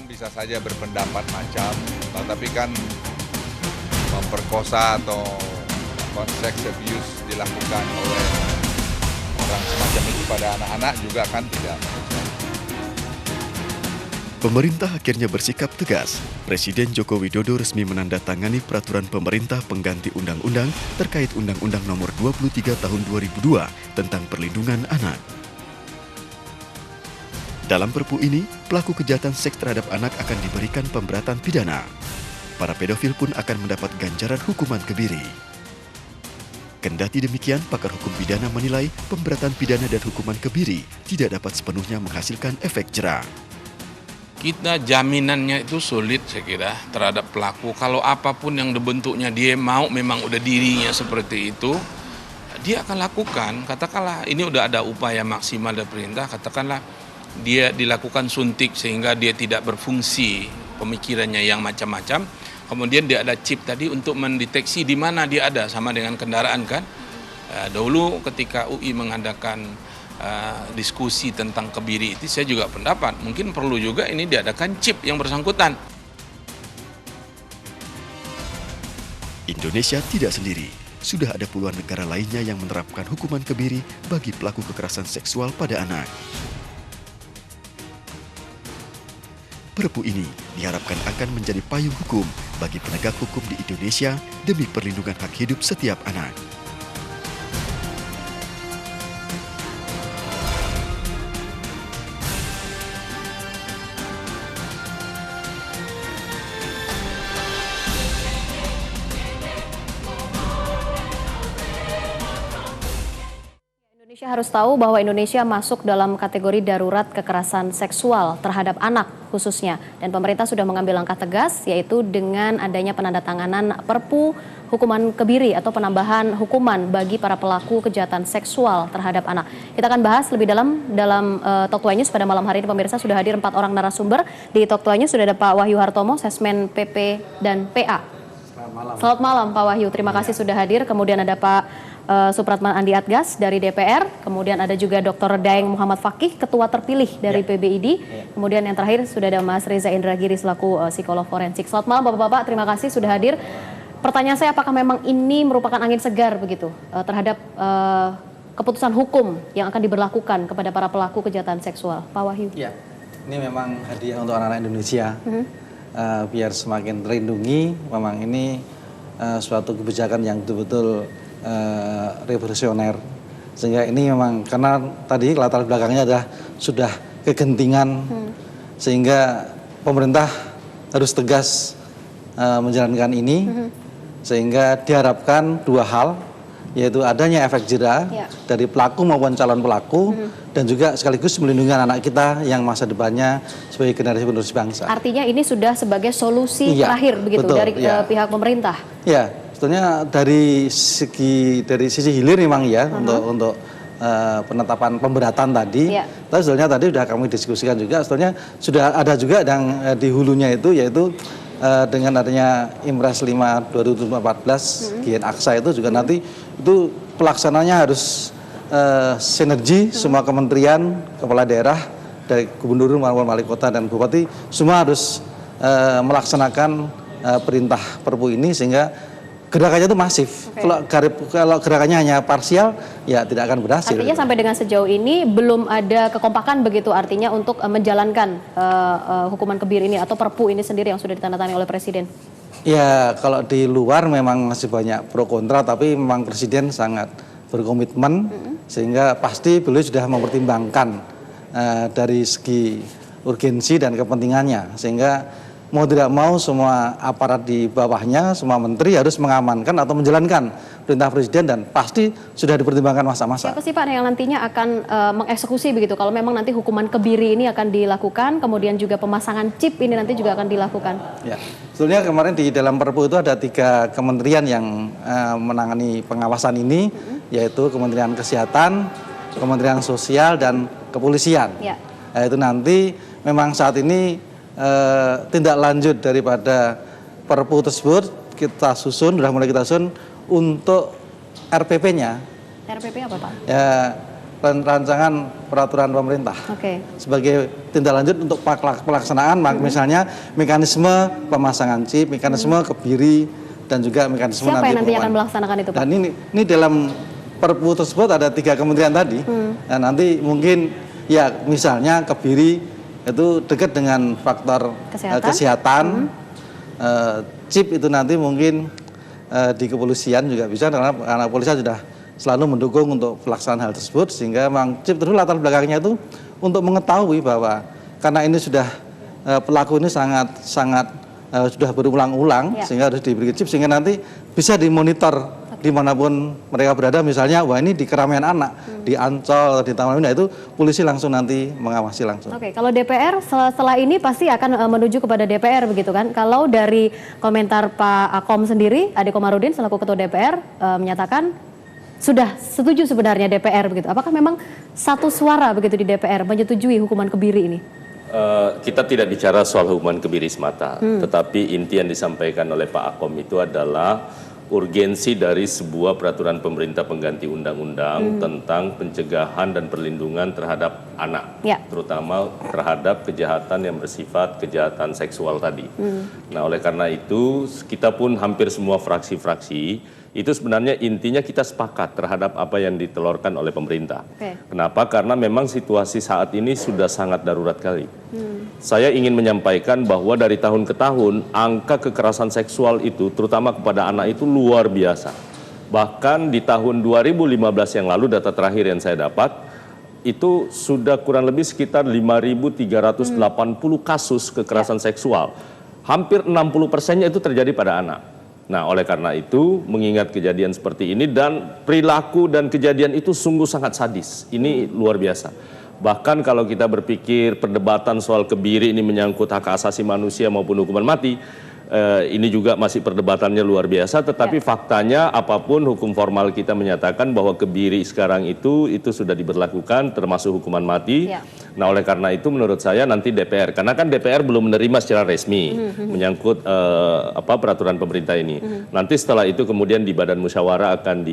bisa saja berpendapat macam, tapi kan memperkosa atau sex abuse dilakukan oleh orang semacam itu pada anak-anak juga kan tidak. Pemerintah akhirnya bersikap tegas. Presiden Joko Widodo resmi menandatangani peraturan pemerintah pengganti undang-undang terkait Undang-Undang Nomor 23 Tahun 2002 tentang perlindungan anak. Dalam Perpu ini, pelaku kejahatan seks terhadap anak akan diberikan pemberatan pidana. Para pedofil pun akan mendapat ganjaran hukuman kebiri. Kendati demikian, pakar hukum pidana menilai pemberatan pidana dan hukuman kebiri tidak dapat sepenuhnya menghasilkan efek jera. Kita jaminannya itu sulit saya kira terhadap pelaku. Kalau apapun yang dibentuknya dia mau memang udah dirinya seperti itu, dia akan lakukan. Katakanlah ini udah ada upaya maksimal dari perintah, katakanlah dia dilakukan suntik sehingga dia tidak berfungsi pemikirannya yang macam-macam. Kemudian dia ada chip tadi untuk mendeteksi di mana dia ada, sama dengan kendaraan kan. Dahulu ketika UI mengadakan diskusi tentang kebiri itu, saya juga pendapat mungkin perlu juga ini diadakan chip yang bersangkutan. Indonesia tidak sendiri. Sudah ada puluhan negara lainnya yang menerapkan hukuman kebiri bagi pelaku kekerasan seksual pada anak. Perpu ini diharapkan akan menjadi payung hukum bagi penegak hukum di Indonesia demi perlindungan hak hidup setiap anak. Indonesia harus tahu bahwa Indonesia masuk dalam kategori darurat kekerasan seksual terhadap anak khususnya. Dan pemerintah sudah mengambil langkah tegas, yaitu dengan adanya penandatanganan Perpu hukuman kebiri atau penambahan hukuman bagi para pelaku kejahatan seksual terhadap anak. Kita akan bahas lebih dalam Talk Tuai News pada malam hari ini. Pemirsa, sudah hadir 4 orang narasumber. Di Talk Tuai News sudah ada Pak Wahyu Hartomo, Sesmen PP dan PA. Selamat malam Pak Wahyu, terima kasih sudah hadir. Kemudian ada Pak Supratman Andi Adgas dari DPR, kemudian ada juga Dr. Daeng Muhammad Fakih, Ketua terpilih dari PBID, kemudian yang terakhir sudah ada Mas Reza Indragiri selaku psikolog forensik. Selamat malam Bapak-Bapak, terima kasih sudah hadir. Pertanyaan saya, apakah memang ini merupakan angin segar begitu terhadap keputusan hukum yang akan diberlakukan kepada para pelaku kejahatan seksual? Pak Wahyu. Ya, ini memang hadiah untuk anak-anak Indonesia, biar semakin terlindungi. Memang ini suatu kebijakan yang betul-betul revolusioner, sehingga ini memang karena tadi latar belakangnya adalah sudah kegentingan, sehingga pemerintah harus tegas menjalankan ini, sehingga diharapkan 2 hal, yaitu adanya efek jera dari pelaku maupun calon pelaku, dan juga sekaligus melindungi anak kita yang masa depannya sebagai generasi penerus bangsa. Artinya ini sudah sebagai solusi terakhir begitu, betul, dari pihak pemerintah. Ya, sebetulnya dari sisi hilir memang ya, untuk penetapan pemberatan tadi. Tapi sebetulnya tadi sudah kami diskusikan juga, sebetulnya sudah ada juga yang di hulunya itu, yaitu dengan adanya Impres 5 2014 GN Aksa itu juga nanti itu pelaksananya harus sinergi semua kementerian, kepala daerah, dari gubernur maupun wali kota dan bupati, semua harus melaksanakan perintah Perpu ini, sehingga gerakannya itu masif. Kalau gerakannya hanya parsial, ya tidak akan berhasil. Artinya sampai dengan sejauh ini belum ada kekompakan begitu, artinya untuk menjalankan hukuman kebiri ini atau Perpu ini sendiri yang sudah ditandatangani oleh Presiden. Ya, kalau di luar memang masih banyak pro kontra, tapi memang Presiden sangat berkomitmen, sehingga pasti beliau sudah mempertimbangkan dari segi urgensi dan kepentingannya, sehingga mau tidak mau semua aparat di bawahnya, semua menteri harus mengamankan atau menjalankan perintah Presiden, dan pasti sudah dipertimbangkan masa-masa. Siapa sih Pak yang nantinya akan mengeksekusi begitu kalau memang nanti hukuman kebiri ini akan dilakukan, kemudian juga pemasangan chip ini nanti juga akan dilakukan? Ya, sebetulnya kemarin di dalam Perpu itu ada 3 kementerian yang menangani pengawasan ini, yaitu Kementerian Kesehatan, Kementerian Sosial, dan Kepolisian. Nah, itu nanti memang saat ini tindak lanjut daripada Perpu tersebut kita susun, sudah mulai kita susun untuk RPP-nya. RPP apa Pak? Ya, rancangan peraturan pemerintah sebagai tindak lanjut untuk pelaksanaan, misalnya mekanisme pemasangan chip, mekanisme kebiri, dan juga mekanisme Siapa yang nanti akan melaksanakan itu, Pak? Dan ini dalam Perpu tersebut ada 3 kementerian tadi. Dan nanti mungkin ya misalnya kebiri itu dekat dengan faktor kesehatan. Chip itu nanti mungkin di kepolisian juga bisa, karena kepolisian sudah selalu mendukung untuk pelaksanaan hal tersebut, sehingga memang chip terus latar belakangnya itu untuk mengetahui bahwa karena ini sudah pelaku ini sangat sudah berulang-ulang, sehingga harus diberi chip sehingga nanti bisa dimonitor dimanapun mereka berada. Misalnya wah ini di keramaian anak, di Ancol, di Taman Mini, itu polisi langsung nanti mengawasi langsung. Oke, kalau DPR setelah ini pasti akan menuju kepada DPR begitu kan? Kalau dari komentar Pak Akom sendiri, Ade Komarudin selaku Ketua DPR menyatakan sudah setuju sebenarnya DPR begitu. Apakah memang satu suara begitu di DPR menyetujui hukuman kebiri ini? Kita tidak bicara soal hukuman kebiri semata, tetapi inti yang disampaikan oleh Pak Akom itu adalah urgensi dari sebuah peraturan pemerintah pengganti undang-undang tentang pencegahan dan perlindungan terhadap anak, terutama terhadap kejahatan yang bersifat kejahatan seksual tadi. Nah, oleh karena itu kita pun hampir semua fraksi-fraksi itu sebenarnya intinya kita sepakat terhadap apa yang ditelurkan oleh pemerintah. Kenapa? Karena memang situasi saat ini sudah sangat darurat kali. Saya ingin menyampaikan bahwa dari tahun ke tahun angka kekerasan seksual itu terutama kepada anak itu luar biasa. Bahkan di tahun 2015 yang lalu data terakhir yang saya dapat itu sudah kurang lebih sekitar 5.380 kasus kekerasan seksual. Hampir 60%-nya itu terjadi pada anak. Nah, oleh karena itu, mengingat kejadian seperti ini dan perilaku dan kejadian itu sungguh sangat sadis. Ini luar biasa. Bahkan kalau kita berpikir perdebatan soal kebiri ini menyangkut hak asasi manusia maupun hukuman mati, ini juga masih perdebatannya luar biasa. Tetapi faktanya apapun hukum formal kita menyatakan bahwa kebiri sekarang itu sudah diberlakukan termasuk hukuman mati. Nah, oleh karena itu menurut saya nanti DPR, karena kan DPR belum menerima secara resmi menyangkut peraturan pemerintah ini. Nanti setelah itu kemudian di Badan Musyawarah akan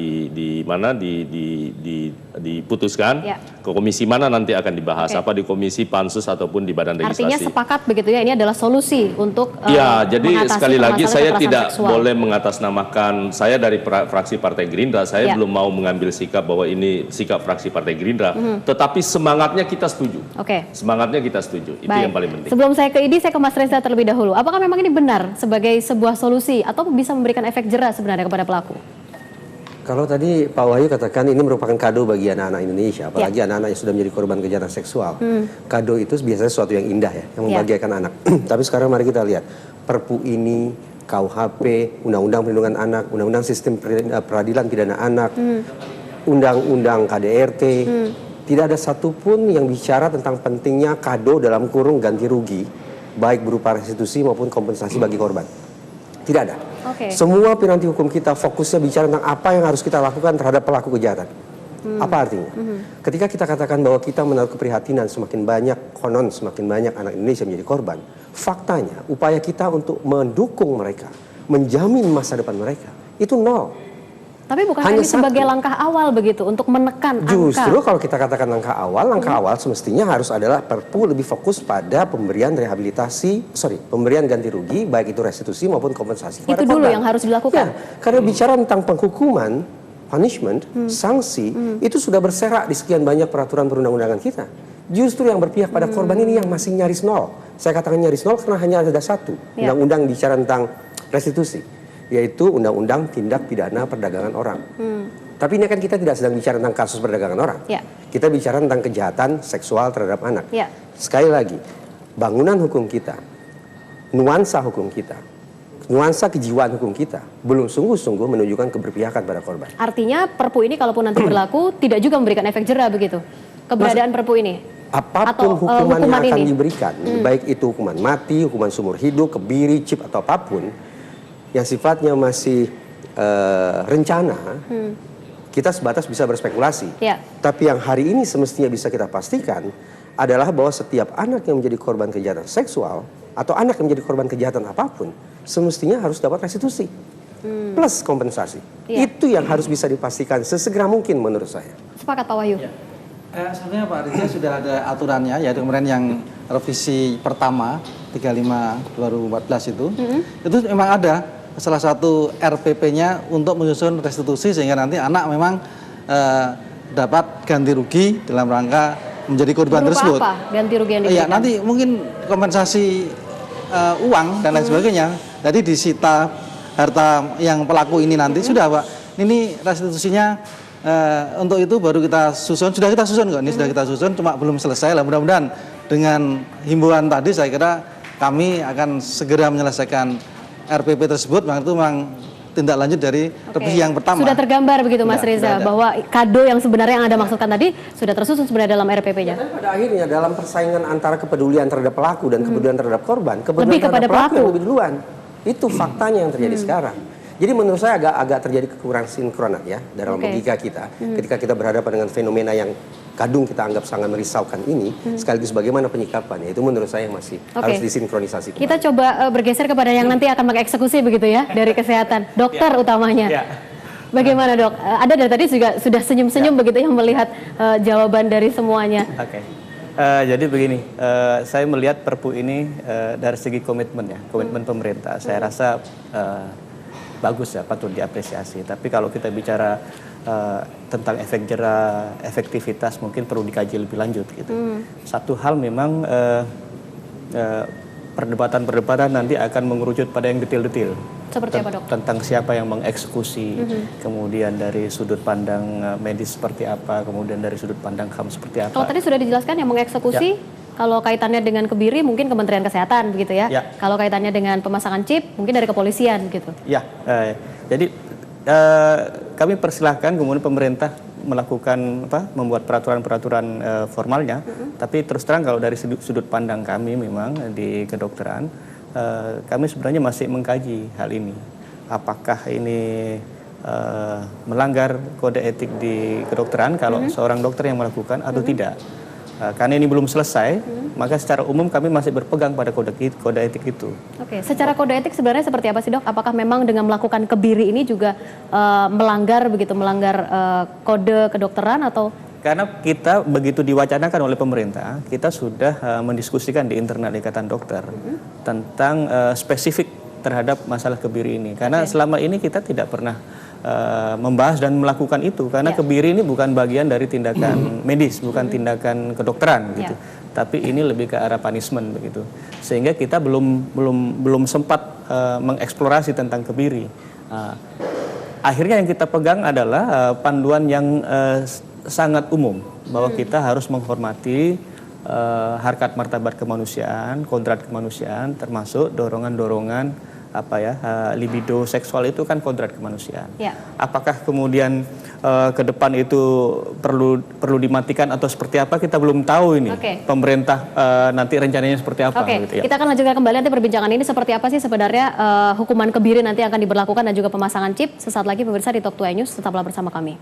diputuskan ke komisi mana nanti akan dibahas, apa di komisi pansus ataupun di Badan Legislasi. Artinya sepakat begitu ya, ini adalah solusi untuk jadi sekali lagi saya tidak boleh mengatasnamakan, saya dari fraksi Partai Gerindra, saya belum mau mengambil sikap bahwa ini sikap fraksi Partai Gerindra, tetapi semangatnya kita setuju. Semangatnya kita setuju, itu yang paling penting. Sebelum saya ke Idi, saya ke Mas Reza terlebih dahulu. Apakah memang ini benar sebagai sebuah solusi atau bisa memberikan efek jera sebenarnya kepada pelaku? Kalau tadi Pak Wahyu katakan ini merupakan kado bagi anak-anak Indonesia, apalagi anak-anak yang sudah menjadi korban kejahatan seksual. Kado itu biasanya sesuatu yang indah ya, yang membahagiakan anak. Tapi sekarang mari kita lihat, Perpu ini, KUHP, Undang-Undang Perlindungan Anak, Undang-Undang Sistem Peradilan Pidana Anak, Undang-Undang KDRT, tidak ada satupun yang bicara tentang pentingnya kado dalam kurung ganti rugi, baik berupa restitusi maupun kompensasi bagi korban. Tidak ada. Semua piranti hukum kita fokusnya bicara tentang apa yang harus kita lakukan terhadap pelaku kejahatan. Apa artinya? Ketika kita katakan bahwa kita menaruh keprihatinan semakin banyak anak Indonesia menjadi korban, faktanya upaya kita untuk mendukung mereka, menjamin masa depan mereka, itu nol. Tapi bukan ini sebagai langkah awal begitu untuk menekan angka. Justru kalau kita katakan langkah awal semestinya harus adalah Perpu lebih fokus pada pemberian pemberian ganti rugi, baik itu restitusi maupun kompensasi. Itu dulu yang harus dilakukan. Karena bicara tentang penghukuman, punishment, sanksi, itu sudah berserak di sekian banyak peraturan perundang-undangan kita. Justru yang berpihak pada korban ini yang masih nyaris nol. Saya katakan nyaris nol karena hanya ada satu undang-undang bicara tentang restitusi, yaitu Undang-Undang Tindak Pidana Perdagangan Orang. Tapi ini kan kita tidak sedang bicara tentang kasus perdagangan orang. Kita bicara tentang kejahatan seksual terhadap anak. Sekali lagi, bangunan hukum kita, nuansa hukum kita, nuansa kejiwaan hukum kita belum sungguh-sungguh menunjukkan keberpihakan pada korban. Artinya Perpu ini kalaupun nanti berlaku tidak juga memberikan efek jera begitu? Keberadaan Perpu ini? Apapun hukuman yang akan diberikan, baik itu hukuman mati, hukuman seumur hidup, kebiri, chip atau apapun, yang sifatnya masih rencana, kita sebatas bisa berspekulasi. Tapi yang hari ini semestinya bisa kita pastikan adalah bahwa setiap anak yang menjadi korban kejahatan seksual atau anak yang menjadi korban kejahatan apapun, semestinya harus dapat restitusi plus kompensasi. Itu yang harus bisa dipastikan sesegera mungkin menurut saya. Sepakat Pak Wahyu? Sebenarnya Pak Riza sudah ada aturannya, yaitu kemarin yang revisi pertama 35/2014 itu memang ada salah satu RPP-nya untuk menyusun restitusi sehingga nanti anak memang dapat ganti rugi dalam rangka menjadi korban Berupa tersebut. apa ganti rugi yang diberikan? Iya, nanti mungkin kompensasi uang dan lain sebagainya. Jadi disita harta yang pelaku ini nanti sudah Pak. Ini restitusinya untuk itu baru kita susun. Sudah kita susun kok. Ini sudah kita susun, cuma belum selesai lah. Mudah-mudahan dengan himbauan tadi saya kira kami akan segera menyelesaikan RPP tersebut. Itu memang tindak lanjut dari revisi yang pertama. Sudah tergambar begitu Mas Reza ada. bahwa kado yang sebenarnya yang Anda maksudkan tadi sudah tersusun sebenarnya dalam RPP-nya. Tapi pada akhirnya dalam persaingan antara kepedulian terhadap pelaku dan kepedulian terhadap korban, kepedulian Lebih kepada terhadap pelaku pelaku. yang lebih duluan. Itu faktanya yang terjadi sekarang. Jadi menurut saya agak terjadi kekurangan sinkronan ya dalam logika kita. Ketika kita berhadapan dengan fenomena yang kadung kita anggap sangat merisaukan ini, sekaligus bagaimana penyikapannya, itu menurut saya masih harus disinkronisasi kembali. Kita coba bergeser kepada yang nanti akan mengeksekusi begitu ya, dari kesehatan, dokter utamanya. Bagaimana dok? Ada dari tadi juga sudah senyum-senyum begitu yang melihat jawaban dari semuanya. Jadi begini, saya melihat Perpu ini dari segi komitmen ya, komitmen pemerintah. Saya rasa bagus ya, patut diapresiasi. Tapi kalau kita bicara tentang efek jera, efektivitas mungkin perlu dikaji lebih lanjut gitu. Satu hal memang perdebatan-perdebatan nanti akan mengerucut pada yang detail-detail. Seperti apa dok? Tentang siapa yang mengeksekusi, kemudian dari sudut pandang medis seperti apa, kemudian dari sudut pandang HAM seperti apa. Kalau tadi sudah dijelaskan yang mengeksekusi, kalau kaitannya dengan Kebiri mungkin Kementerian Kesehatan begitu ya. Kalau kaitannya dengan pemasangan chip mungkin dari kepolisian gitu. Jadi kami persilahkan kemudian pemerintah melakukan membuat peraturan-peraturan formalnya. Tapi terus terang kalau dari sudut pandang kami memang di kedokteran, kami sebenarnya masih mengkaji hal ini. Apakah ini melanggar kode etik di kedokteran kalau seorang dokter yang melakukan atau tidak. Karena ini belum selesai, maka secara umum kami masih berpegang pada kode etik itu. Secara kode etik sebenarnya seperti apa sih dok? Apakah memang dengan melakukan kebiri ini juga melanggar kode kedokteran atau? Karena kita begitu diwacanakan oleh pemerintah, kita sudah mendiskusikan di internal Ikatan Dokter tentang spesifik terhadap masalah kebiri ini. Karena selama ini kita tidak pernah membahas dan melakukan itu karena kebiri ini bukan bagian dari tindakan medis, bukan tindakan kedokteran gitu. Tapi ini lebih ke arah punishment begitu. Sehingga kita belum sempat mengeksplorasi tentang kebiri. Akhirnya yang kita pegang adalah panduan yang sangat umum bahwa kita harus menghormati harkat martabat kemanusiaan, kodrat kemanusiaan, termasuk dorongan-dorongan libido seksual itu kan kodrat kemanusiaan. Apakah kemudian ke depan itu perlu dimatikan atau seperti apa kita belum tahu ini. Pemerintah nanti rencananya seperti apa. Gitu, ya. Kita akan lanjutkan kembali nanti perbincangan ini seperti apa sih sebenarnya hukuman kebiri nanti akan diberlakukan dan juga pemasangan chip. Sesaat lagi pemirsa di Top 2 News, tetaplah bersama kami.